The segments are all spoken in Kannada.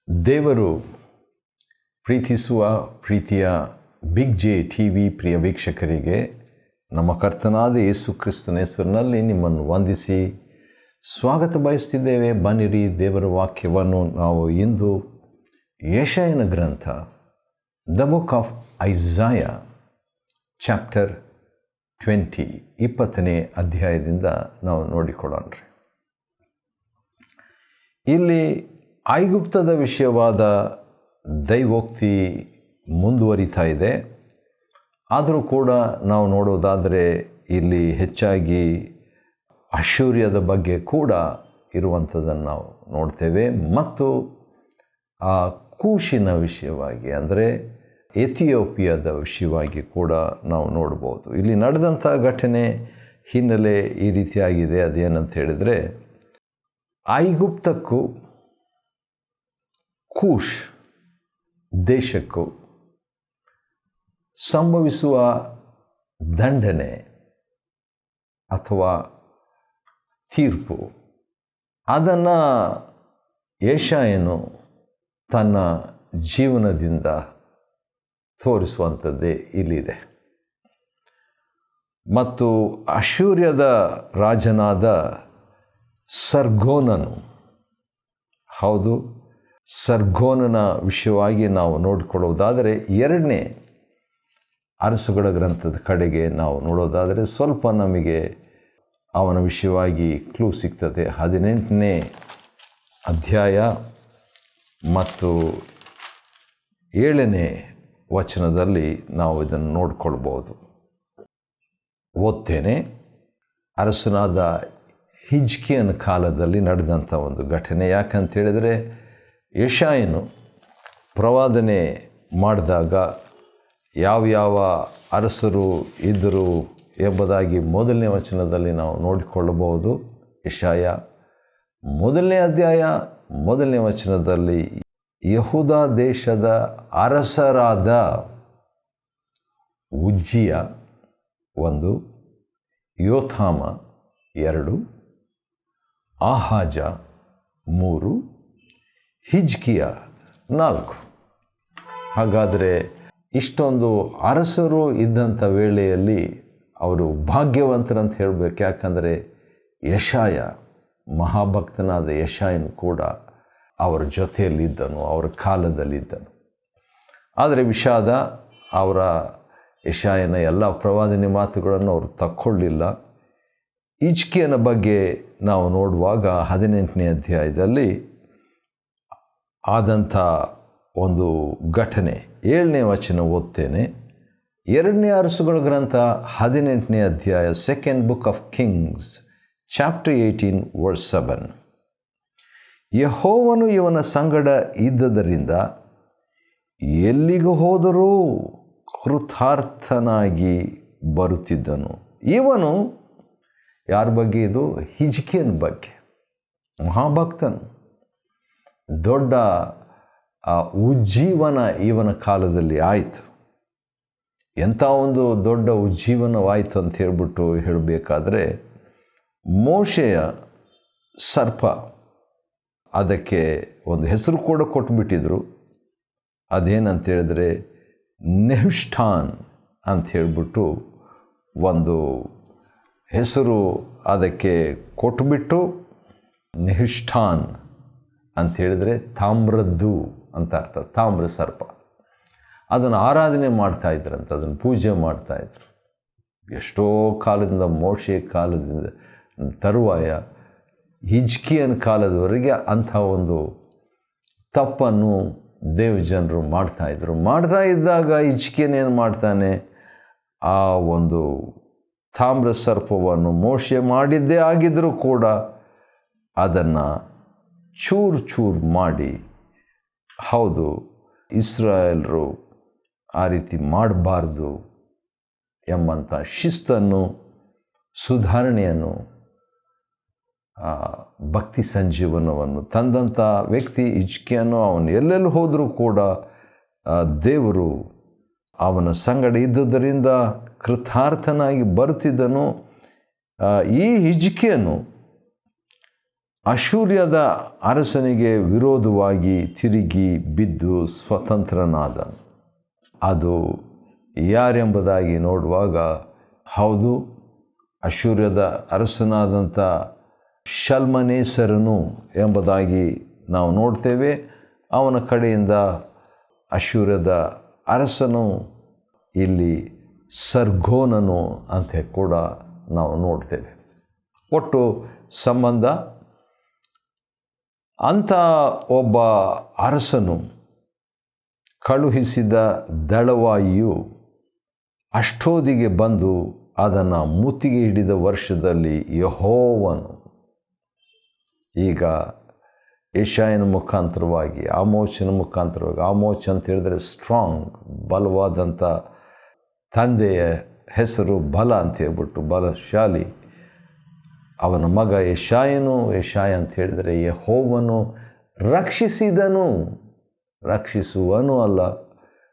ದೇವರು ಪ್ರೀತಿಸುವ ಪ್ರೀತಿಯ ಬಿಗ್ ಜೆ ಟಿ ವಿ ಪ್ರಿಯ ವೀಕ್ಷಕರಿಗೆ ನಮ್ಮ ಕರ್ತನಾದ ಯೇಸು ಕ್ರಿಸ್ತನ ಹೆಸರಿನಲ್ಲಿ ನಿಮ್ಮನ್ನು ವಂದಿಸಿ ಸ್ವಾಗತ ಬಯಸ್ತಿದ್ದೇವೆ. ಬನ್ನಿರಿ, ದೇವರ ವಾಕ್ಯವನ್ನು ನಾವು ಇಂದು ಯೆಶಾಯನ ಗ್ರಂಥ ದ ಬುಕ್ ಆಫ್ ಐಸಾಯ ಚಾಪ್ಟರ್ 20 ಅಧ್ಯಾಯದಿಂದ ನಾವು ನೋಡಿಕೊಳ್ಳೋಣ್ರಿ. ಇಲ್ಲಿ ಐಗುಪ್ತದ ವಿಷಯವಾದ ದೈವೋಕ್ತಿ ಮುಂದುವರಿತಾ ಇದೆ. ಆದರೂ ಕೂಡ ನಾವು ನೋಡೋದಾದರೆ ಇಲ್ಲಿ ಹೆಚ್ಚಾಗಿ ಅಶ್ಶೂರ್ಯದ ಬಗ್ಗೆ ಕೂಡ ಇರುವಂಥದ್ದನ್ನು ನಾವು ನೋಡ್ತೇವೆ. ಮತ್ತು ಆ ಕೂಶಿನ ವಿಷಯವಾಗಿ ಅಂದರೆ ಎಥಿಯೋಪಿಯಾದ ವಿಷಯವಾಗಿ ಕೂಡ ನಾವು ನೋಡ್ಬೋದು. ಇಲ್ಲಿ ನಡೆದಂಥ ಘಟನೆ ಹಿನ್ನೆಲೆ ಈ ರೀತಿಯಾಗಿದೆ. ಅದೇನಂತ ಹೇಳಿದರೆ, ಐಗುಪ್ತಕ್ಕೂ ಕೂಶ್ ದೇಶಕ್ಕೂ ಸಂಭವಿಸುವ ದಂಡನೆ ಅಥವಾ ತೀರ್ಪು, ಅದನ್ನು ಯೆಶಾಯನು ತನ್ನ ಜೀವನದಿಂದ ತೋರಿಸುವಂಥದ್ದೇ ಇಲ್ಲಿದೆ. ಮತ್ತು ಅಶ್ಶೂರ್ಯದ ರಾಜನಾದ ಸರ್ಗೋನನು, ಹೌದು, ಸರ್ಗೋನನ ವಿಷಯವಾಗಿ ನಾವು ನೋಡಿಕೊಳ್ಳೋದಾದರೆ 2ನೇ ಅರಸುಗಳ ಗ್ರಂಥದ ಕಡೆಗೆ ನಾವು ನೋಡೋದಾದರೆ ಸ್ವಲ್ಪ ನಮಗೆ ಅವನ ವಿಷಯವಾಗಿ ಕ್ಲೂ ಸಿಗ್ತದೆ. 18ನೇ ಅಧ್ಯಾಯ ಮತ್ತು 7ನೇ ವಚನದಲ್ಲಿ ನಾವು ಇದನ್ನು ನೋಡಿಕೊಳ್ಬೋದು. ಓದ್ತೇನೆ. ಅರಸನಾದ ಹಿಜ್ಕೀಯನ ಕಾಲದಲ್ಲಿ ನಡೆದಂಥ ಒಂದು ಘಟನೆ. ಯಾಕಂತೇಳಿದರೆ, ಯೆಶಾಯನು ಪ್ರವಾದನೆ ಮಾಡಿದಾಗ ಯಾವ ಅರಸರು ಇದ್ದರು ಎಂಬುದಾಗಿ 1ನೇ ವಚನದಲ್ಲಿ ನಾವು ನೋಡಿಕೊಳ್ಳಬಹುದು. ಯೆಶಾಯ 1ನೇ ಅಧ್ಯಾಯ 1ನೇ ವಚನದಲ್ಲಿ ಯೆಹೂದ ದೇಶದ ಅರಸರಾದ ಉಜ್ಜಿಯ 1, ಯೋಥಾಮ 2, ಆಹಾಜ 3, ಹಿಜ್ಕೀಯ 4. ಹಾಗಾದರೆ ಇಷ್ಟೊಂದು ಅರಸರು ಇದ್ದಂಥ ವೇಳೆಯಲ್ಲಿ ಅವರು ಭಾಗ್ಯವಂತರಂತ ಹೇಳಬೇಕು. ಯಾಕಂದರೆ ಯೆಶಾಯ, ಮಹಾಭಕ್ತನಾದ ಯೆಶಾಯನು ಕೂಡ ಅವರ ಜೊತೆಯಲ್ಲಿದ್ದನು, ಅವರ ಕಾಲದಲ್ಲಿದ್ದನು. ಆದರೆ ವಿಷಾದ, ಅವರ ಯೆಶಾಯನ ಎಲ್ಲ ಪ್ರವಾದನೆ ಮಾತುಗಳನ್ನು ಅವರು ತಕ್ಕೊಳ್ಳಿಲ್ಲ. ಹಿಜ್ಕೀಯನ ಬಗ್ಗೆ ನಾವು ನೋಡುವಾಗ 18ನೇ ಅಧ್ಯಾಯದಲ್ಲಿ ಆದಂಥ ಒಂದು ಘಟನೆ 7ನೇ ವಚನ ಓದ್ತೇನೆ. 2ನೇ ಅರಸುಗಳ ಗ್ರಂಥ 18ನೇ ಅಧ್ಯಾಯ, second book of Kings chapter 18 verse 7. ಯೆಹೋವನು ಇವನ ಸಂಗಡ ಇದ್ದದರಿಂದ ಎಲ್ಲಿಗೂ ಹೋದರೂ ಕೃತಾರ್ಥನಾಗಿ ಬರುತ್ತಿದ್ದನು. ಇವನು ಯಾರ ಬಗ್ಗೆ? ಇದು ಹಿಜ್ಕೀಯನ ಬಗ್ಗೆ. ಮಹಾಭಕ್ತನು, ದೊಡ್ಡ ಉಜ್ಜೀವನ ಇವನ ಕಾಲದಲ್ಲಿ ಆಯಿತು. ಎಂಥ ಒಂದು ದೊಡ್ಡ ಉಜ್ಜೀವನವಾಯಿತು ಅಂತ ಹೇಳಬೇಕಾದ್ರೆ, ಮೋಶೆಯ ಸರ್ಪ, ಅದಕ್ಕೆ ಒಂದು ಹೆಸರು ಕೂಡ ಕೊಟ್ಟುಬಿಟ್ಟಿದ್ರು. ಅದೇನಂತೇಳಿದ್ರೆ ನೆಹುಷ್ಟಾನ್ ಅಂತ ಹೇಳಿಬಿಟ್ಟು ಒಂದು ಹೆಸರು ಅದಕ್ಕೆ ಕೊಟ್ಟುಬಿಟ್ಟು, ನೆಹುಷ್ಟಾನ್ ಅಂಥೇಳಿದರೆ ತಾಮ್ರದ್ದು ಅಂತ ಅರ್ಥ, ತಾಮ್ರ ಸರ್ಪ. ಅದನ್ನು ಆರಾಧನೆ ಮಾಡ್ತಾಯಿದ್ರಂತ, ಅದನ್ನು ಪೂಜೆ ಮಾಡ್ತಾಯಿದ್ರು. ಎಷ್ಟೋ ಕಾಲದಿಂದ, ಮೋಶೆ ಕಾಲದಿಂದ ತರುವಾಯ ಹಿಜ್ಕೀಯನ ಕಾಲದವರೆಗೆ ಅಂಥ ಒಂದು ತಪ್ಪನ್ನು ದೇವಜನರು ಮಾಡ್ತಾಯಿದ್ರು. ಮಾಡ್ತಾ ಇದ್ದಾಗ ಹಿಜ್ಕೀಯನೇನು ಮಾಡ್ತಾನೆ, ಆ ಒಂದು ತಾಮ್ರ ಸರ್ಪವನ್ನು ಮೋಶೆ ಮಾಡಿದ್ದೇ ಆಗಿದ್ದರೂ ಕೂಡ ಅದನ್ನು ಚೂರು ಮಾಡಿ, ಹೌದು, ಇಸ್ರಾಯೇಲರು ಆ ರೀತಿ ಮಾಡಬಾರ್ದು ಎಂಬಂಥ ಶಿಸ್ತನ್ನು, ಸುಧಾರಣೆಯನ್ನು, ಭಕ್ತಿ ಸಂಜೀವನವನ್ನು ತಂದಂಥ ವ್ಯಕ್ತಿ ಹಿಜ್ಕೀಯನು. ಅವನು ಎಲ್ಲೆಲ್ಲಿ ಹೋದರೂ ಕೂಡ ದೇವರು ಅವನ ಸಂಗಡ ಇದ್ದುದರಿಂದ ಕೃತಾರ್ಥನಾಗಿ ಬರುತ್ತಿದ್ದನು. ಈ ಹಿಜ್ಕೀಯನು ಅಶ್ಶೂರ್ಯದ ಅರಸನಿಗೆ ವಿರೋಧವಾಗಿ ತಿರುಗಿ ಬಿದ್ದು ಸ್ವತಂತ್ರನಾದನು. ಅದು ಯಾರೆಂಬುದಾಗಿ ನೋಡುವಾಗ, ಹೌದು, ಅಶ್ಶೂರ್ಯದ ಅರಸನಾದಂಥ ಶಲ್ಮನೇಸರನು ಎಂಬುದಾಗಿ ನಾವು ನೋಡ್ತೇವೆ. ಅವನ ಕಡೆಯಿಂದ ಅಶ್ಶೂರ್ಯದ ಅರಸನು ಇಲ್ಲಿ ಸರ್ಗೋನನು ಅಂತ ಕೂಡ ನಾವು ನೋಡ್ತೇವೆ. ಒಟ್ಟು ಸಂಬಂಧ, ಅಂಥ ಒಬ್ಬ ಅರಸನು ಕಳುಹಿಸಿದ ದಳವಾಯಿಯು ಅಷ್ಟೋದಿಗೆ ಬಂದು ಅದನ್ನು ಮುತ್ತಿಗೆ ಹಿಡಿದ ವರ್ಷದಲ್ಲಿ ಯೆಹೋವನು, ಈಗ ಯೆಶಾಯನ ಮುಖಾಂತರವಾಗಿ, ಆಮೋಚನ ಮುಖಾಂತರವಾಗಿ, ಆಮೋಚ್ ಅಂತ ಹೇಳಿದ್ರೆ ಸ್ಟ್ರಾಂಗ್, ಬಲವಾದಂಥ ತಂದೆಯ ಹೆಸರು ಬಲ ಅಂತ ಹೇಳ್ಬಿಟ್ಟು ಬಲಶಾಲಿ. ಅವನ ಮಗ ಯೆಶಾಯನು, ಯೆಶಾಯ ಅಂತ ಹೇಳಿದರೆ ಯೆಹೋವನು ರಕ್ಷಿಸಿದನು, ರಕ್ಷಿಸುವನು ಅಲ್ಲ.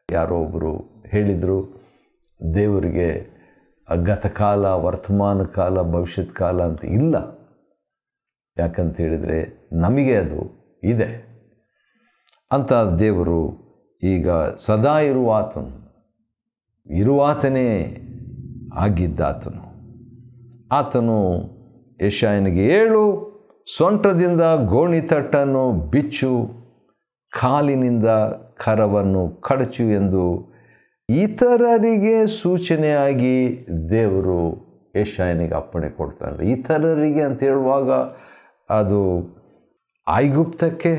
ಯಾರೋ ಒಬ್ಬರು ಹೇಳಿದರು, ದೇವರಿಗೆ ಗತಕಾಲ, ವರ್ತಮಾನ ಕಾಲ, ಭವಿಷ್ಯತ್ ಕಾಲ ಅಂತ ಇಲ್ಲ. ಯಾಕಂತ ಹೇಳಿದರೆ ನಮಗೆ ಅದು ಇದೆ ಅಂತ. ದೇವರು ಈಗ ಸದಾ ಇರುವಾತನೇ ಆಗಿದ್ದಾತನು. ಆತನು ಯೆಶಾಯನಿಗೆ, ಏಳು, ಸೊಂಟದಿಂದ ಗೋಣಿತಟ್ಟನ್ನು ಬಿಚ್ಚು, ಕಾಲಿನಿಂದ ಕರವನ್ನು ಕಡಚು ಎಂದು ಇತರರಿಗೆ ಸೂಚನೆಯಾಗಿ ದೇವರು ಯೆಶಾಯನಿಗೆ ಅಪ್ಪಣೆ ಕೊಡ್ತಾನೆ. ಇತರರಿಗೆ ಅಂತ ಹೇಳುವಾಗ ಅದು ಐಗುಪ್ತಕ್ಕೆ,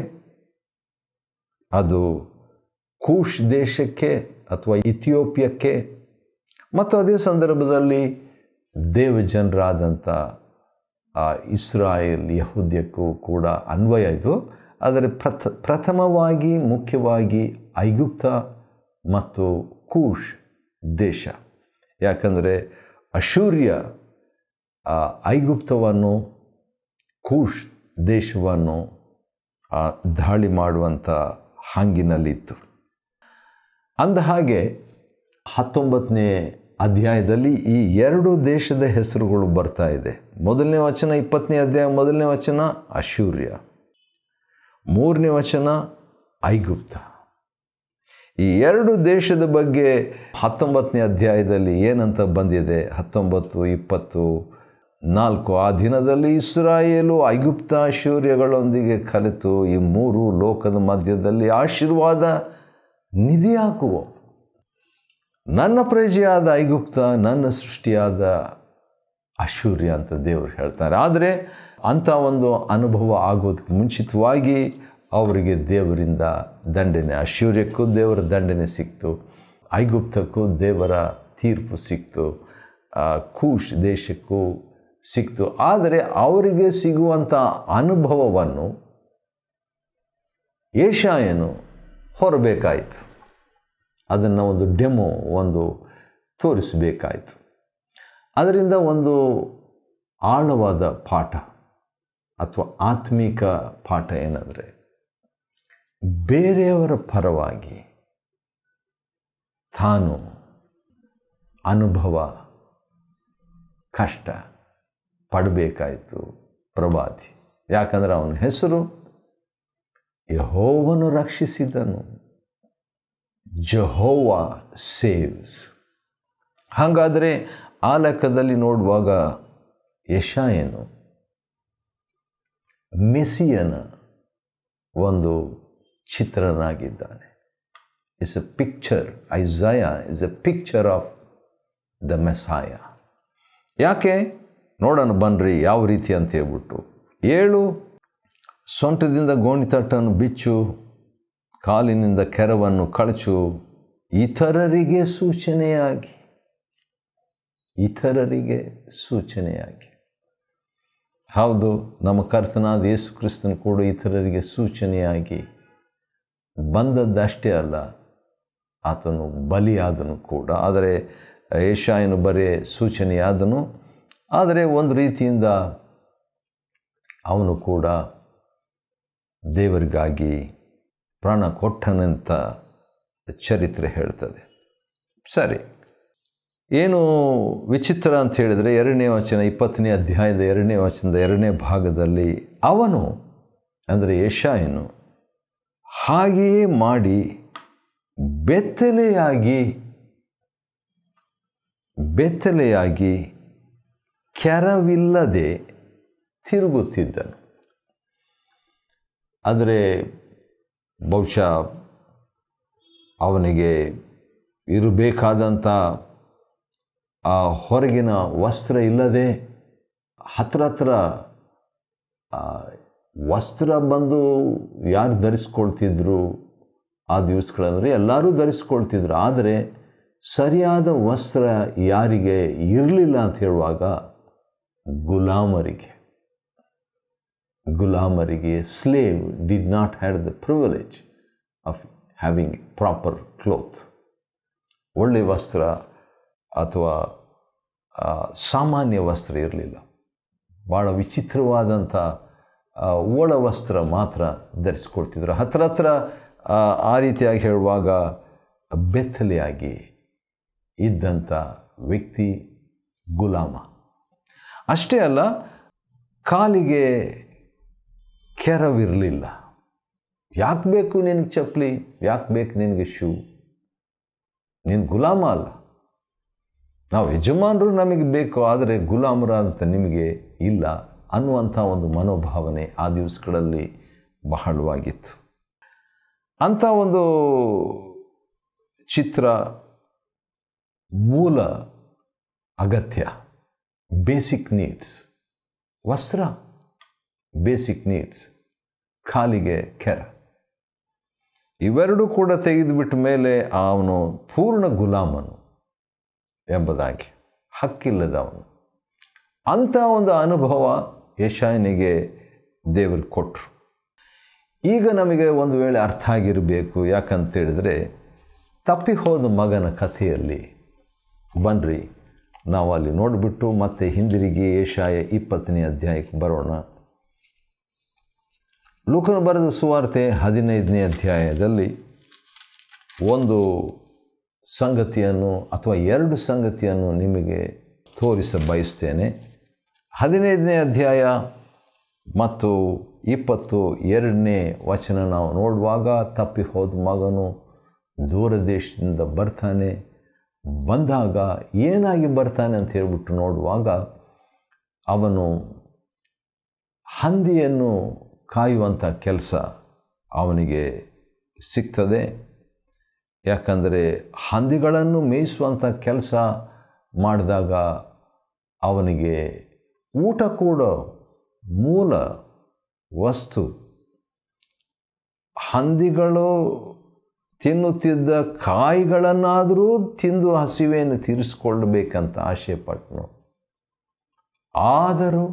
ಅದು ಕೂಶ್ ದೇಶಕ್ಕೆ ಅಥವಾ ಇಥಿಯೋಪಿಯಕ್ಕೆ, ಮತ್ತು ಅದೇ ಸಂದರ್ಭದಲ್ಲಿ ದೇವಜನರಾದಂಥ ಇಸ್ರಾಯೇಲ್ ಯಹೂದ್ಯಕ್ಕೂ ಕೂಡ ಅನ್ವಯ ಇದು. ಆದರೆ ಪ್ರಥಮವಾಗಿ ಮುಖ್ಯವಾಗಿ ಐಗುಪ್ತ ಮತ್ತು ಕೂಶ್ ದೇಶ. ಯಾಕಂದರೆ ಅಶ್ಶೂರ್ಯ ಐಗುಪ್ತವನ್ನು, ಕೂಶ್ ದೇಶವನ್ನು ದಾಳಿ ಮಾಡುವಂಥ ಹಾಂಗಿನಲ್ಲಿತ್ತು. ಅಂದ ಹಾಗೆ 19ನೇ ಅಧ್ಯಾಯದಲ್ಲಿ ಈ ಎರಡು ದೇಶದ ಹೆಸರುಗಳು ಬರ್ತಾ ಇದೆ. 1ನೇ ವಚನ 20ನೇ ಅಧ್ಯಾಯ 1ನೇ ವಚನ ಅಶ್ಶೂರ್ಯ, 3ನೇ ವಚನ ಐಗುಪ್ತ. ಈ ಎರಡು ದೇಶದ ಬಗ್ಗೆ 19ನೇ ಅಧ್ಯಾಯದಲ್ಲಿ ಏನಂತ ಬಂದಿದೆ? 19, 20, 4. ಆ ದಿನದಲ್ಲಿ ಇಸ್ರಾಯೇಲು ಐಗುಪ್ತ ಅಶ್ಶೂರ್ಯಗಳೊಂದಿಗೆ ಕಲಿತು ಈ ಮೂರು ಲೋಕದ ಮಧ್ಯದಲ್ಲಿ ಆಶೀರ್ವಾದ ನಿಧಿಯಾಗುವ. ನನ್ನ ಪ್ರಜೆಯಾದ ಐಗುಪ್ತ, ನನ್ನ ಸೃಷ್ಟಿಯಾದ ಅಶ್ಶೂರ್ಯ ಅಂತ ದೇವರು ಹೇಳ್ತಾರೆ. ಆದರೆ ಅಂಥ ಒಂದು ಅನುಭವ ಆಗೋದಕ್ಕೆ ಮುಂಚಿತವಾಗಿ ಅವರಿಗೆ ದೇವರಿಂದ ದಂಡನೆ, ಅಶ್ಶೂರ್ಯಕ್ಕೂ ದೇವರ ದಂಡನೆ ಸಿಕ್ತು, ಐಗುಪ್ತಕ್ಕೂ ದೇವರ ತೀರ್ಪು ಸಿಕ್ತು, ಕೂಶ್ ದೇಶಕ್ಕೂ ಸಿಕ್ತು. ಆದರೆ ಅವರಿಗೆ ಸಿಗುವಂಥ ಅನುಭವವನ್ನು ಯೆಶಾಯನು ಹೊರಬೇಕಾಯಿತು. ಅದನ್ನು ಒಂದು ಡೆಮೋ, ಒಂದು ತೋರಿಸಬೇಕಾಯಿತು. ಅದರಿಂದ ಒಂದು ಆಳವಾದ ಪಾಠ ಅಥವಾ ಆತ್ಮಿಕ ಪಾಠ ಏನಂದರೆ, ಬೇರೆಯವರ ಪರವಾಗಿ ತಾನು ಅನುಭವ, ಕಷ್ಟ ಪಡಬೇಕಾಯಿತು ಪ್ರವಾದಿ. ಯಾಕಂದರೆ ಅವನ ಹೆಸರು ಯೆಹೋವನು ರಕ್ಷಿಸಿದನು, ಜೆಹೋವಾ ಸೇವ್ಸ್. ಹಾಗಾದರೆ ಆ ಲೆಕ್ಕದಲ್ಲಿ ನೋಡುವಾಗ ಯೆಶಾಯನು ಮೆಸ್ಸಿಯನ ಒಂದು ಚಿತ್ರನಾಗಿದ್ದಾನೆ. Is a picture. Isaiah is a picture of the Messiah. ಯಾಕೆ ನೋಡೋಣ ಬನ್ನಿರಿ ಯಾವ ರೀತಿ ಅಂತ ಹೇಳ್ಬಿಟ್ಟು. 7, ಸೊಂಟದಿಂದ ಗೋಣಿತಟ್ಟನ್ನು ಬಿಚ್ಚು, ಕಾಲಿನಿಂದ ಕೆರವನ್ನು ಕಳಚು, ಇತರರಿಗೆ ಸೂಚನೆಯಾಗಿ, ಇತರರಿಗೆ ಸೂಚನೆಯಾಗಿ. ಹೌದು, ನಮ್ಮ ಕರ್ತನಾದ ಯೇಸು ಕ್ರಿಸ್ತನು ಕೂಡ ಇತರರಿಗೆ ಸೂಚನೆಯಾಗಿ ಬಂದದ್ದಷ್ಟೇ ಅಲ್ಲ, ಆತನು ಬಲಿಯಾದನು ಕೂಡ. ಆದರೆ ಯೆಶಾಯನು ಬರೇ ಸೂಚನೆಯಾದನು. ಆದರೆ ಒಂದು ರೀತಿಯಿಂದ ಅವನು ಕೂಡ ದೇವರಿಗಾಗಿ ಪ್ರಾಣ ಕೊಟ್ಟನಂತ ಚರಿತ್ರೆ ಹೇಳ್ತದೆ. ಸರಿ, ಏನು ವಿಚಿತ್ರ ಅಂತ ಹೇಳಿದರೆ 2ನೇ ವಚನ 20ನೇ ಅಧ್ಯಾಯದ 2ನೇ ವಚನದ 2ನೇ ಭಾಗದಲ್ಲಿ ಅವನು ಅಂದರೆ ಯೆಶಾಯನು ಹಾಗೆಯೇ ಮಾಡಿ ಬೆತ್ತಲೆಯಾಗಿ ಕೆರವಿಲ್ಲದೆ ತಿರುಗುತ್ತಿದ್ದನು. ಆದರೆ ಬಹುಶಃ ಅವನಿಗೆ ಇರಬೇಕಾದಂಥ ಆ ಹೊರಗಿನ ವಸ್ತ್ರ ಇಲ್ಲದೆ ಹತ್ರ ವಸ್ತ್ರ ಬಂದು ಯಾರು ಧರಿಸ್ಕೊಳ್ತಿದ್ರು ಆ ದಿವಸಗಳಂದರೆ ಎಲ್ಲರೂ ಧರಿಸ್ಕೊಳ್ತಿದ್ರು. ಆದರೆ ಸರಿಯಾದ ವಸ್ತ್ರ ಯಾರಿಗೆ ಇರಲಿಲ್ಲ ಅಂತ ಹೇಳುವಾಗ ಗುಲಾಮರಿಗೆ slave did not have the privilege of having proper cloth. ಒಳ್ಳೆಯ ವಸ್ತ್ರ ಅಥವಾ ಸಾಮಾನ್ಯ ವಸ್ತ್ರ ಇರಲಿಲ್ಲ. ಭಾಳ ವಿಚಿತ್ರವಾದಂಥ ಒಳ ವಸ್ತ್ರ ಮಾತ್ರ ಧರಿಸ್ಕೊಳ್ತಿದ್ರು. ಹತ್ರ ಆ ರೀತಿಯಾಗಿ ಹೇಳುವಾಗ ಬೆತ್ತಲೆಯಾಗಿ ಇದ್ದಂಥ ವ್ಯಕ್ತಿ ಗುಲಾಮ. ಅಷ್ಟೇ ಅಲ್ಲ, ಕಾಲಿಗೆ ಕೆರವಿರಲಿಲ್ಲ. ಯಾಕೆ ಬೇಕು ನಿನಗೆ ಚಪ್ಪಲಿ, ಯಾಕೆ ಬೇಕು ನಿನಗೆ ಶೂ? ನೀನು ಗುಲಾಮ ಅಲ್ಲ. ನಾವು ಯಜಮಾನರು ನಮಗೆ ಬೇಕು, ಆದರೆ ಗುಲಾಮರ ಅಂತ ನಿಮಗೆ ಇಲ್ಲ ಅನ್ನುವಂಥ ಒಂದು ಮನೋಭಾವನೆ ಆ ದಿವಸಗಳಲ್ಲಿ ಬಹಳವಾಗಿತ್ತು. ಅಂಥ ಒಂದು ಚಿತ್ರ ಮೂಲ ಅಗತ್ಯ, ಬೇಸಿಕ್ ನೀಡ್ಸ್. ವಸ್ತ್ರ ಬೇಸಿಕ್ ನೀಡ್ಸ್, ಕಾಲಿಗೆ ಕೆರ, ಇವೆರಡೂ ಕೂಡ ತೆಗೆದುಬಿಟ್ಟ ಮೇಲೆ ಅವನು ಪೂರ್ಣ ಗುಲಾಮನು ಎಂಬುದಾಗಿ, ಹಕ್ಕಿಲ್ಲದವನು. ಅಂಥ ಒಂದು ಅನುಭವ ಯೆಶಾಯನಿಗೆ ದೇವರು ಕೊಟ್ಟರು. ಈಗ ನಮಗೆ ಒಂದು ವೇಳೆ ಅರ್ಥ ಆಗಿರಬೇಕು. ಯಾಕಂತೇಳಿದರೆ ತಪ್ಪಿ ಹೋದ ಮಗನ ಕಥೆಯಲ್ಲಿ ಬನ್ನಿರಿ ನಾವು ಅಲ್ಲಿ ನೋಡಿಬಿಟ್ಟು ಮತ್ತೆ ಹಿಂದಿರುಗಿ ಯೆಶಾಯ 20ನೇ ಅಧ್ಯಾಯಕ್ಕೆ ಬರೋಣ. ಲೂಕನು ಬರೆದ ಸುವಾರ್ತೆ 15ನೇ ಅಧ್ಯಾಯದಲ್ಲಿ ಒಂದು ಸಂಗತಿಯನ್ನು ಅಥವಾ 2 ಸಂಗತಿಯನ್ನು ನಿಮಗೆ ತೋರಿಸ ಬಯಸ್ತೇನೆ. 15ನೇ ಅಧ್ಯಾಯ ಮತ್ತು 22ನೇ ವಚನ ನಾವು ನೋಡುವಾಗ, ತಪ್ಪಿ ಹೋದ ಮಗನು ದೂರ ದೇಶದಿಂದ ಬರ್ತಾನೆ. ಬಂದಾಗ ಏನಾಗಿ ಬರ್ತಾನೆ ಅಂತ ಹೇಳ್ಬಿಟ್ಟು ನೋಡುವಾಗ, ಅವನು ಹಂದಿಯನ್ನು ಕಾಯುವಂಥ ಕೆಲಸ ಅವನಿಗೆ ಸಿಗ್ತದೆ. ಯಾಕಂದರೆ ಹಂದಿಗಳನ್ನು ಮೇಯಿಸುವಂಥ ಕೆಲಸ ಮಾಡಿದಾಗ ಅವನಿಗೆ ಊಟ ಕೂಡ ಮೂಲ ವಸ್ತು. ಹಂದಿಗಳು ತಿನ್ನುತ್ತಿದ್ದ ಕಾಯಿಗಳನ್ನಾದರೂ ತಿಂದು ಹಸಿವೆಯನ್ನು ತೀರಿಸಿಕೊಳ್ಳಬೇಕಂತ ಆಸೆ ಪಟ್ಟನು. ಆದರೂ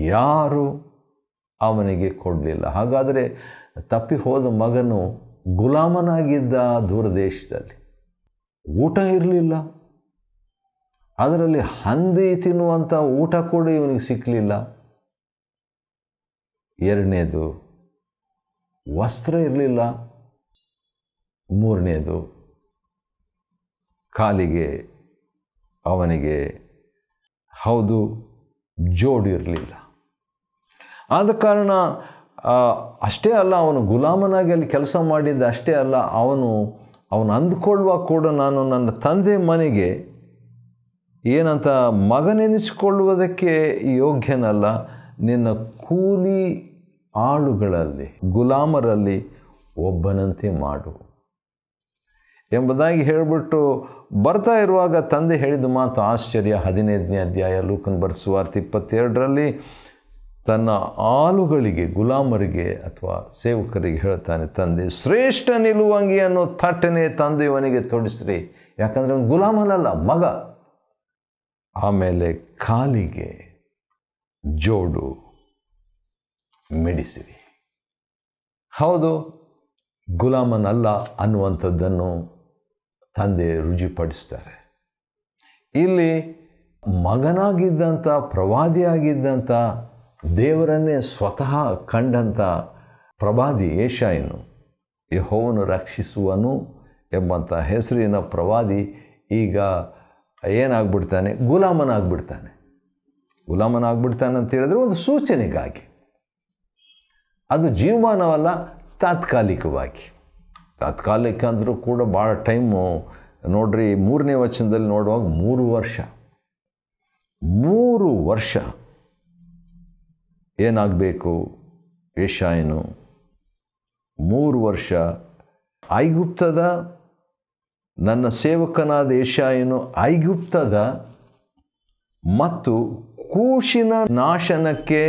ಯಾರು ಅವನಿಗೆ ಕೊಡಲಿಲ್ಲ. ಹಾಗಾದರೆ ತಪ್ಪಿ ಹೋದ ಮಗನು ಗುಲಾಮನಾಗಿದ್ದ ದೂರದೇಶದಲ್ಲಿ. ಊಟ ಇರಲಿಲ್ಲ, ಅದರಲ್ಲಿ ಹಂದಿ ತಿನ್ನುವಂಥ ಊಟ ಕೂಡ ಇವನಿಗೆ ಸಿಕ್ಕಲಿಲ್ಲ. ಎರಡನೇದು ವಸ್ತ್ರ ಇರಲಿಲ್ಲ. ಮೂರನೇದು ಕಾಲಿಗೆ ಅವನಿಗೆ ಜೋಡು ಇರಲಿಲ್ಲ. ಆದ ಕಾರಣ ಅಷ್ಟೇ ಅಲ್ಲ, ಅವನು ಗುಲಾಮನಾಗಿ ಅಲ್ಲಿ ಕೆಲಸ ಮಾಡಿದ್ದ ಅಷ್ಟೇ ಅಲ್ಲ, ಅವನು ಅಂದುಕೊಳ್ಳುವ ಕೂಡ ನಾನು ನನ್ನ ತಂದೆ ಮನೆಗೆ ಏನಂತ ಮಗನೆನಿಸಿಕೊಳ್ಳುವುದಕ್ಕೆ ಯೋಗ್ಯನಲ್ಲ, ನಿನ್ನ ಕೂಲಿ ಆಳುಗಳಲ್ಲಿ ಗುಲಾಮರಲ್ಲಿ ಒಬ್ಬನಂತೆ ಮಾಡು ಎಂಬುದಾಗಿ ಹೇಳಿಬಿಟ್ಟು ಬರ್ತಾ ಇರುವಾಗ ತಂದೆ ಹೇಳಿದ ಮಾತು ಆಶ್ಚರ್ಯ. 15ನೇ ಅಧ್ಯಾಯ ಲೂಕನ ಬರೆದ ಸುವಾರ್ತೆ 22ರಲ್ಲಿ ತನ್ನ ಆಳುಗಳಿಗೆ, ಗುಲಾಮರಿಗೆ ಅಥವಾ ಸೇವಕರಿಗೆ ಹೇಳ್ತಾನೆ, ತಂದೆ ಶ್ರೇಷ್ಠ ನಿಲುವಂಗಿಯನ್ನು ಥಟ್ಟನೆ ತಂದು ಇವನಿಗೆ ತೊಡಿಸ್ರಿ. ಯಾಕಂದರೆ ಅವನು ಗುಲಾಮನಲ್ಲ, ಮಗ. ಆಮೇಲೆ ಕಾಲಿಗೆ ಜೋಡು ಮೆಡಿಸಿರಿ. ಹೌದು, ಗುಲಾಮನಲ್ಲ ಅನ್ನುವಂಥದ್ದನ್ನು ತಂದೆ ರುಜುಪಡಿಸ್ತಾರೆ. ಇಲ್ಲಿ ಮಗನಾಗಿದ್ದಂಥ, ಪ್ರವಾದಿಯಾಗಿದ್ದಂಥ, ದೇವರನ್ನೇ ಸ್ವತಃ ಕಂಡಂಥ ಪ್ರವಾದಿ ಯೆಶಾಯನು, ಯೆಹೋವನು ರಕ್ಷಿಸುವನು ಎಂಬಂಥ ಹೆಸರಿನ ಪ್ರವಾದಿ ಈಗ ಏನಾಗ್ಬಿಡ್ತಾನೆ? ಗುಲಾಮನಾಗ್ಬಿಡ್ತಾನೆ ಅಂತ ಹೇಳಿದ್ರೆ ಒಂದು ಸೂಚನೆಗಾಗಿ. ಅದು ಜೀವಮಾನವಲ್ಲ, ತಾತ್ಕಾಲಿಕವಾಗಿ. ತಾತ್ಕಾಲಿಕ ಅಂದರೂ ಕೂಡ ಭಾಳ ಟೈಮು ನೋಡ್ರಿ. 3ನೇ ವಚನದಲ್ಲಿ ನೋಡುವಾಗ 3 ವರ್ಷ ಏನಾಗಬೇಕು? ಯೆಶಾಯನು 3 ವರ್ಷ ಐಗುಪ್ತದ, ನನ್ನ ಸೇವಕನಾದ ಯೆಶಾಯನು ಐಗುಪ್ತದ ಮತ್ತು ಕೂಷಿನ ನಾಶನಕ್ಕೆ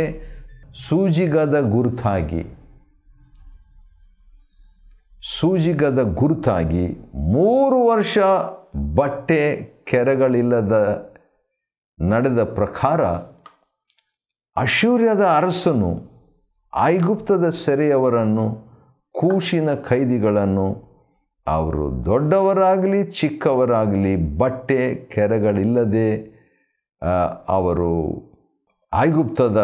ಸೂಜಿಗದ ಗುರುತಾಗಿ 3 ವರ್ಷ ಬಟ್ಟೆ ಕೆರೆಗಳಿಲ್ಲದ ನಡೆದ ಪ್ರಕಾರ ಅಶ್ಶೂರ್ಯದ ಅರಸನು ಐಗುಪ್ತದ ಸೆರೆಯವರನ್ನು, ಕೂಷಿನ ಖೈದಿಗಳನ್ನು, ಅವರು ದೊಡ್ಡವರಾಗಲಿ ಚಿಕ್ಕವರಾಗಲಿ ಬಟ್ಟೆ ಕೆರೆಗಳಿಲ್ಲದೆ ಅವರು ಐಗುಪ್ತದ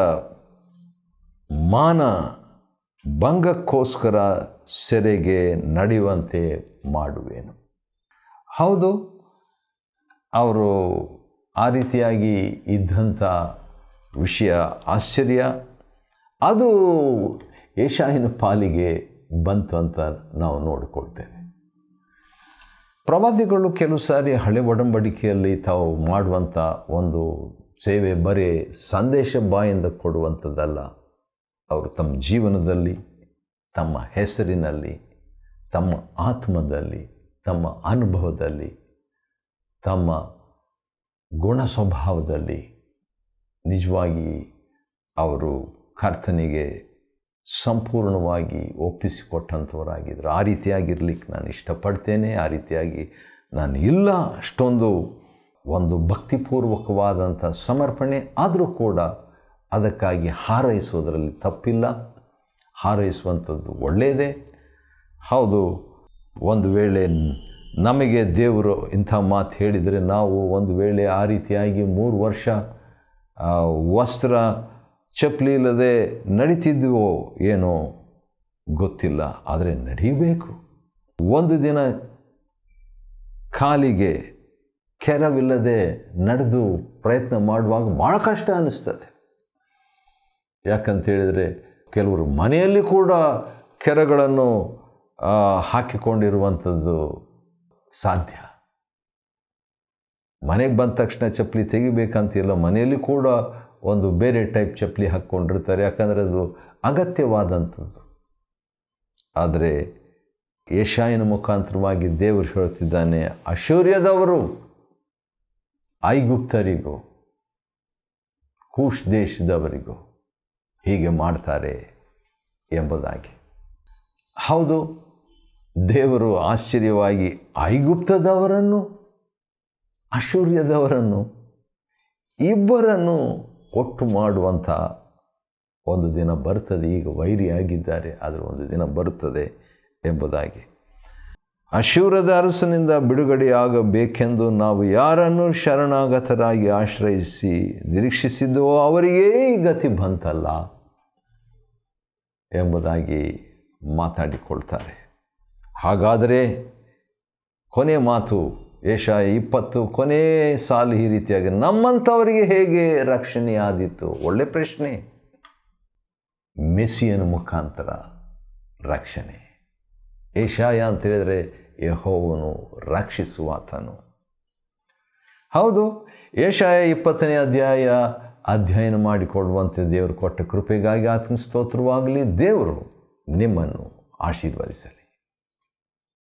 ಮಾನ ಭಂಗಕ್ಕೋಸ್ಕರ ಸೆರೆಗೆ ನಡೆಯುವಂತೆ ಮಾಡುವೆನು. ಹೌದು, ಅವರು ಆ ರೀತಿಯಾಗಿ ಇದ್ದಂಥ ವಿಷಯ ಆಶ್ಚರ್ಯ. ಅದು ಯೆಶಾಯನ ಪಾಲಿಗೆ ಬಂತು ಅಂತ ನಾವು ನೋಡಿಕೊಳ್ತೇವೆ. ಪ್ರವಾದಿಗಳು ಕೆಲವು ಸಾರಿ ಹಳೆ ಒಡಂಬಡಿಕೆಯಲ್ಲಿ ತಾವು ಮಾಡುವಂಥ ಒಂದು ಸೇವೆ ಬರೀ ಸಂದೇಶ ಬಾಯಿಂದ ಕೊಡುವಂಥದ್ದಲ್ಲ. ಅವರು ತಮ್ಮ ಜೀವನದಲ್ಲಿ, ತಮ್ಮ ಹೆಸರಿನಲ್ಲಿ, ತಮ್ಮ ಆತ್ಮದಲ್ಲಿ, ತಮ್ಮ ಅನುಭವದಲ್ಲಿ, ತಮ್ಮ ಗುಣ ಸ್ವಭಾವದಲ್ಲಿ ನಿಜವಾಗಿ ಅವರು ಕರ್ತನಿಗೆ ಸಂಪೂರ್ಣವಾಗಿ ಒಪ್ಪಿಸಿಕೊಟ್ಟಂಥವರಾಗಿದ್ದರು. ಆ ರೀತಿಯಾಗಿರ್ಲಿಕ್ಕೆ ನಾನು ಇಷ್ಟಪಡ್ತೇನೆ. ಆ ರೀತಿಯಾಗಿ ನಾನು ಇಲ್ಲ, ಅಷ್ಟೊಂದು ಒಂದು ಭಕ್ತಿಪೂರ್ವಕವಾದಂಥ ಸಮರ್ಪಣೆ ಆದರೂ ಕೂಡ ಅದಕ್ಕಾಗಿ ಹಾರೈಸೋದರಲ್ಲಿ ತಪ್ಪಿಲ್ಲ. ಹಾರೈಸುವಂಥದ್ದು ಒಳ್ಳೆಯದೇ. ಹೌದು, ಒಂದು ವೇಳೆ ನಮಗೆ ದೇವರು ಇಂಥ ಮಾತು ಹೇಳಿದರೆ ನಾವು ಒಂದು ವೇಳೆ ಆ ರೀತಿಯಾಗಿ 3 ವರ್ಷ ವಸ್ತ್ರ ಚಪ್ಪಲಿ ಇಲ್ಲದೆ ನಡೀತಿದ್ವೋ ಏನೋ ಗೊತ್ತಿಲ್ಲ. ಆದರೆ ನಡೀಬೇಕು. ಒಂದು ದಿನ ಕಾಲಿಗೆ ಕೆರವಿಲ್ಲದೆ ನಡೆದು ಪ್ರಯತ್ನ ಮಾಡುವಾಗ ಭಾಳ ಕಷ್ಟ ಅನ್ನಿಸ್ತದೆ. ಯಾಕಂತೇಳಿದರೆ ಕೆಲವರು ಮನೆಯಲ್ಲಿ ಕೂಡ ಕೆರೆಗಳನ್ನು ಹಾಕಿಕೊಂಡಿರುವಂಥದ್ದು ಸಾಧ್ಯ. ಮನೆಗೆ ಬಂದ ತಕ್ಷಣ ಚಪ್ಪಲಿ ತೆಗಿಬೇಕಂತಿಲ್ಲ, ಮನೆಯಲ್ಲಿ ಕೂಡ ಒಂದು ಬೇರೆ ಟೈಪ್ ಚಪ್ಪಲಿ ಹಾಕ್ಕೊಂಡಿರ್ತಾರೆ, ಯಾಕಂದರೆ ಅದು ಅಗತ್ಯವಾದಂಥದ್ದು. ಆದರೆ ಯೆಶಾಯನ ಮುಖಾಂತರವಾಗಿ ದೇವರು ಹೇಳುತ್ತಿದ್ದಾನೆ, ಅಶ್ಶೂರ್ಯದವರು ಐಗುಪ್ತರಿಗೂ ಕೂಷ್ ದೇಶದವರಿಗೂ ಹೀಗೆ ಮಾಡ್ತಾರೆ ಎಂಬುದಾಗಿ. ಹೌದು, ದೇವರು ಆಶ್ಚರ್ಯವಾಗಿ ಐಗುಪ್ತದವರನ್ನು ಅಶ್ಶೂರ್ಯದವರನ್ನು ಇಬ್ಬರನ್ನು ಒಟ್ಟು ಮಾಡುವಂಥ ಒಂದು ದಿನ ಬರ್ತದೆ. ಈಗ ವೈರಿಯಾಗಿದ್ದಾರೆ, ಆದರೆ ಒಂದು ದಿನ ಬರುತ್ತದೆ ಎಂಬುದಾಗಿ. ಅಶ್ಶೂರದ ಅರಸನಿಂದ ಬಿಡುಗಡೆಯಾಗಬೇಕೆಂದು ನಾವು ಯಾರನ್ನು ಶರಣಾಗತರಾಗಿ ಆಶ್ರಯಿಸಿ ನಿರೀಕ್ಷಿಸಿದ್ದೋ ಅವರಿಗೇ ಈ ಗತಿ ಬಂತಲ್ಲ ಎಂಬುದಾಗಿ ಮಾತಾಡಿಕೊಳ್ತಾರೆ. ಹಾಗಾದರೆ ಕೊನೆ ಮಾತು ಯೆಶಾಯ 20 ಕೊನೆ ಸಾಲು ಈ ರೀತಿಯಾಗಿ, ನಮ್ಮಂಥವರಿಗೆ ಹೇಗೆ ರಕ್ಷಣೆ ಆದೀತು? ಒಳ್ಳೆ ಪ್ರಶ್ನೆ. ಮೆಸ್ಸಿಯನ ಮುಖಾಂತರ ರಕ್ಷಣೆ. ಯೆಶಾಯ ಅಂತ ಹೇಳಿದರೆ ಯೆಹೋವನು ರಕ್ಷಿಸುವಾತನು. ಹೌದು, ಯೆಶಾಯ 20ನೇ ಅಧ್ಯಾಯ ಅಧ್ಯಯನ ಮಾಡಿಕೊಳ್ಳುವಂತೆ ದೇವರು ಕೊಟ್ಟ ಕೃಪೆಗಾಗಿ ಆತನ ಸ್ತೋತ್ರವಾಗಲಿ. ದೇವರು ನಿಮ್ಮನ್ನು ಆಶೀರ್ವದಿಸಲಿ.